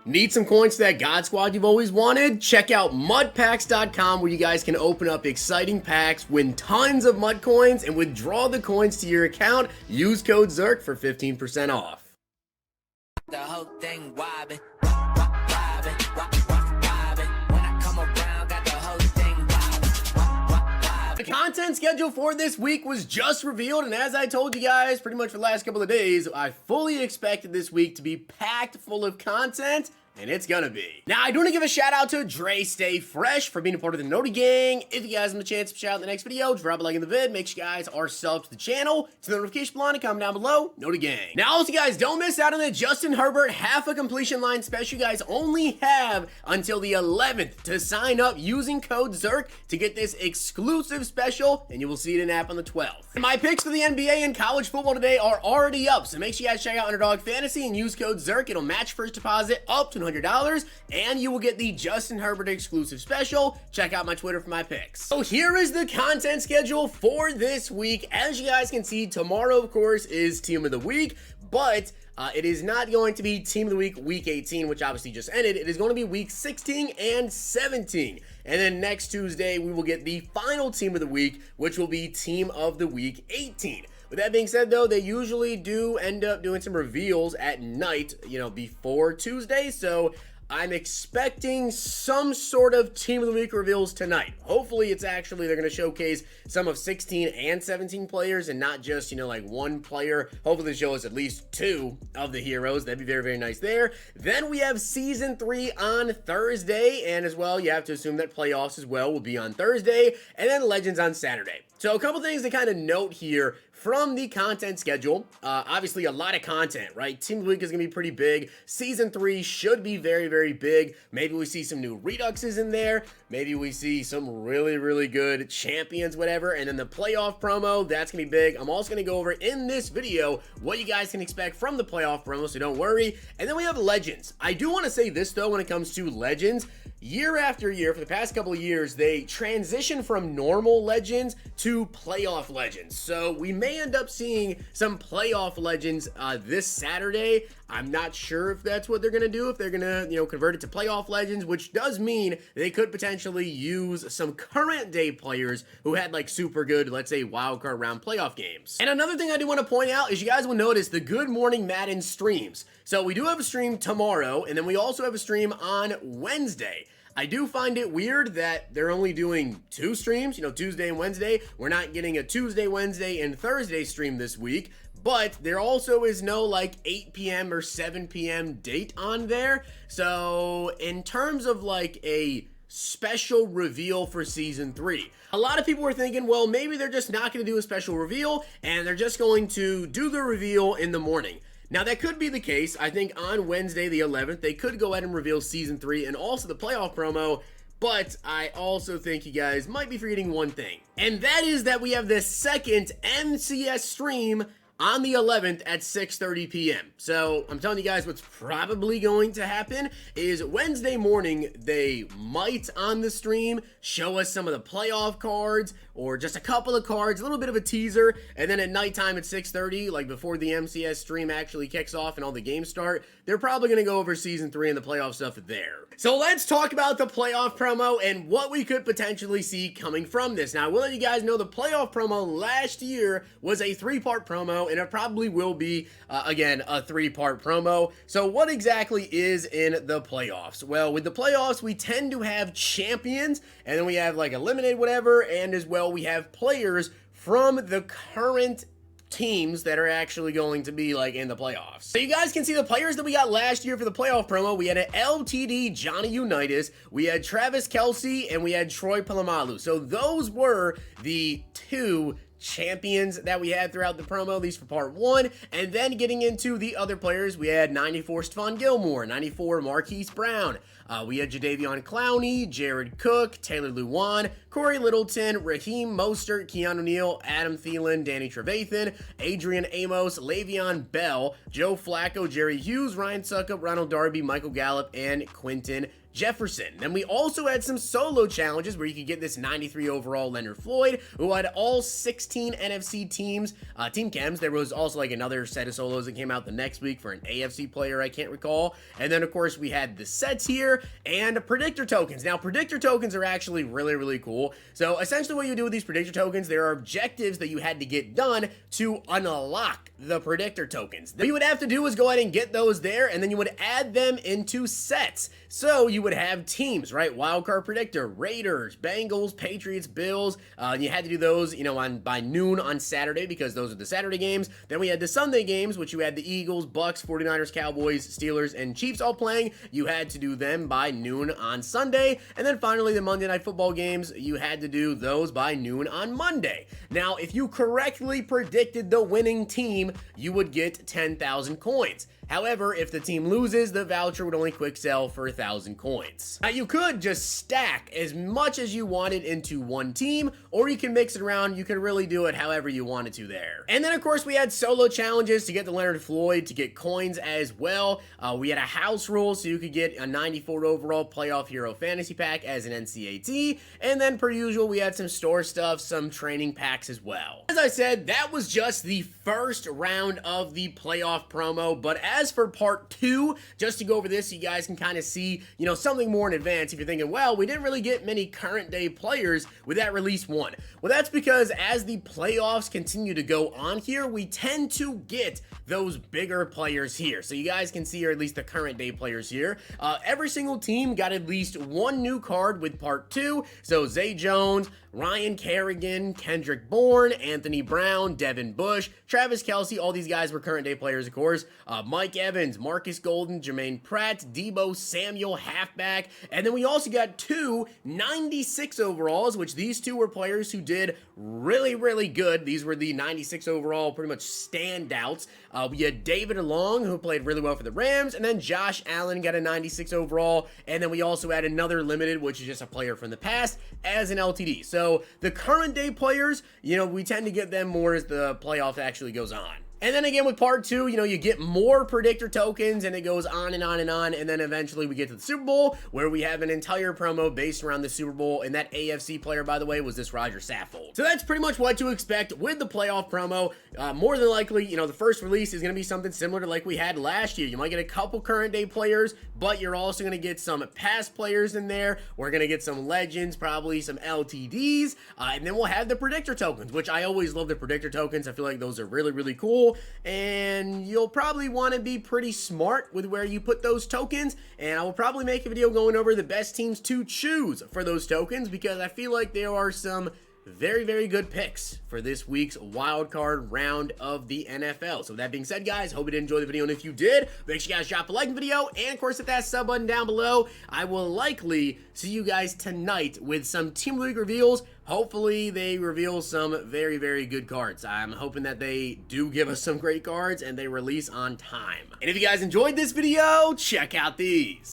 Need some coins for that God Squad you've always wanted? Check out mudpacks.com where you guys can open up exciting packs, win tons of mud coins, and withdraw the coins to your account. Use code ZIRK for 15% off. The whole thing wobbin', wobbin'. When I come around, got the whole thing wobbin'. The content schedule for this week was just revealed, and as I told you guys pretty much for the last couple of days, I fully expected this week to be packed full of content. And it's gonna be. Now, I do want to give a shout out to Dre Stay Fresh for being a part of the Noti Gang. If you guys want a chance to shout out in the next video, drop a like in the vid. Make sure you guys are subbed to the channel. To the notification bell and comment down below. Noti Gang. Now, also, guys, don't miss out on the Justin Herbert half a completion line special. You guys only have until the 11th to sign up using code ZIRK to get this exclusive special, and you will see it in app on the 12th. My picks for the NBA and college football today are already up, so make sure you guys check out Underdog Fantasy and use code ZIRK. It'll match first deposit up to $100, and you will get the Justin Herbert exclusive special. Check out my Twitter for my picks. So here is the content schedule for this week. As you guys can see, tomorrow, of course, is Team of the Week, but it is not going to be Team of the Week Week 18, which obviously just ended. It is going to be Week 16 and 17. And then next Tuesday, we will get the final Team of the Week, which will be Team of the Week 18. With that being said, though, they usually do end up doing some reveals at night, before Tuesday. So I'm expecting some sort of Team of the Week reveals tonight. Hopefully, it's actually, they're going to showcase some of 16 and 17 players and not just, like one player. Hopefully, they show us at least two of the heroes. That'd be very, very nice there. Then we have Season 3 on Thursday. And as well, you have to assume that playoffs as well will be on Thursday. And then Legends on Saturday. So a couple things to kind of note here from the content schedule. Obviously, a lot of content, right? Team of the Week is going to be pretty big. Season 3 should be very, very big. Maybe we see some new Reduxes in there. Maybe we see some really, really good champions, whatever. And then the playoff promo, that's going to be big. I'm also going to go over in this video what you guys can expect from the playoff promo, so don't worry. And then we have Legends. I do want to say this, though, when it comes to Legends. Year after year, for the past couple of years, they transition from normal Legends to playoff Legends. So we may end up seeing some playoff Legends this Saturday. I'm not sure if that's what they're going to do, if they're going to, convert it to playoff Legends, which does mean they could potentially use some current day players who had like super good, let's say, wildcard round playoff games. And another thing I do want to point out is you guys will notice the Good Morning Madden streams. So we do have a stream tomorrow, and then we also have a stream on Wednesday. I do find it weird that they're only doing two streams, Tuesday and Wednesday. We're not getting a Tuesday, Wednesday, and Thursday stream this week, but there also is no like 8 p.m. or 7 p.m. date on there. So in terms of like a special reveal for Season 3, a lot of people were thinking, well, maybe they're just not going to do a special reveal and they're just going to do the reveal in the morning. Now, that could be the case. I think on Wednesday, the 11th, they could go ahead and reveal Season 3 and also the playoff promo, but I also think you guys might be forgetting one thing, and that is that we have the second MCS stream on the 11th at 6:30 p.m. So I'm telling you guys what's probably going to happen is Wednesday morning, they might on the stream show us some of the playoff cards or just a couple of cards, a little bit of a teaser, and then at nighttime at 6:30, like before the MCS stream actually kicks off and all the games start, they're probably going to go over Season 3 and the playoff stuff there. So let's talk about the playoff promo and what we could potentially see coming from this. Now, I will let you guys know the playoff promo last year was a 3-part promo, and it probably will be, again, a 3-part promo. So what exactly is in the playoffs? Well, with the playoffs, we tend to have champions, and then we have like eliminated whatever, and as well, we have players from the current teams that are actually going to be like in the playoffs. So you guys can see the players that we got last year for the playoff promo. We had an LTD Johnny Unitas, we had Travis Kelce, and we had Troy Polamalu. So those were the two champions that we had throughout the promo, at least for part 1. And then getting into the other players, we had 94 Stephon Gilmore, 94 Marquise Brown, we had Jadeveon Clowney, Jared Cook, Taylor Lewan, Corey Littleton, Raheem Mostert, Keanu Neal, Adam Thielen, Danny Trevathan, Adrian Amos, Le'Veon Bell, Joe Flacco, Jerry Hughes, Ryan Suckup, Ronald Darby, Michael Gallup, and Quentin Jefferson. Then we also had some solo challenges where you could get this 93 overall Leonard Floyd, who had all 16 NFC teams, team chems. There was also like another set of solos that came out the next week for an AFC player I can't recall. And then of course we had the sets here and predictor tokens. Now predictor tokens are actually really cool. So essentially what you do with these predictor tokens, there are objectives that you had to get done to unlock the predictor tokens. What you would have to do is go ahead and get those there, and then you would add them into sets. So you would have teams, right? Wildcard predictor, Raiders, Bengals, Patriots, Bills. You had to do those, you know, by noon on Saturday because those are the Saturday games. Then we had the Sunday games, which you had the Eagles, Bucks, 49ers, Cowboys, Steelers, and Chiefs all playing. You had to do them by noon on Sunday. And then finally the Monday Night Football games, you had to do those by noon on Monday. Now, if you correctly predicted the winning team, you would get 10,000 coins. However, if the team loses, the voucher would only quick sell for 1,000 coins. Now, you could just stack as much as you wanted into one team, or you can mix it around. You can really do it however you wanted to there. And then, of course, we had solo challenges to get the Leonard Floyd, to get coins as well. We had a house rule, so you could get a 94 overall playoff hero fantasy pack as an NCAT. And then, per usual, we had some store stuff, some training packs as well. As I said, that was just the first round of the playoff promo, but as for part 2, just to go over this so you guys can kind of see, you know, something more in advance if you're thinking, well, we didn't really get many current day players with that release 1. Well, that's because as the playoffs continue to go on here, we tend to get those bigger players here. So you guys can see here at least the current day players here. Every single team got at least one new card with part 2. So Zay Jones, Ryan Kerrigan, Kendrick Bourne, Anthony Brown, Devin Bush, Travis Kelce, all these guys were current day players, of course. Mike Evans, Marcus Golden, Jermaine Pratt, Debo Samuel, halfback. And then we also got 2 96 overalls, which these 2 were players who did really good. These were the 96 overall, pretty much standouts. We had David Long, who played really well for the Rams, and then Josh Allen got a 96 overall. And then we also had another limited, which is just a player from the past, as an LTD. So the current day players, you know, we tend to get them more as the playoff actually goes on. And then again with part 2, you know, you get more predictor tokens and it goes on and on and on. And then eventually we get to the Super Bowl where we have an entire promo based around the Super Bowl. And that AFC player, by the way, was this Roger Saffold. So that's pretty much what to expect with the playoff promo. More than likely, you know, the first release is going to be something similar to like we had last year. You might get a couple current day players, but you're also going to get some past players in there. We're going to get some legends, probably some LTDs. And then we'll have the predictor tokens, which I always love the predictor tokens. I feel like those are really cool. And you'll probably want to be pretty smart with where you put those tokens, and I will probably make a video going over the best teams to choose for those tokens because I feel like there are some very good picks for this week's wildcard round of the NFL. So with that being said, guys, hope you did enjoy the video, and if you did, make sure you guys drop a like in the video, and of course hit that sub button down below. I will likely see you guys tonight with some Team League reveals. Hopefully they reveal some very good cards. I'm hoping that they do give us some great cards and they release on time. And if you guys enjoyed this video, check out these.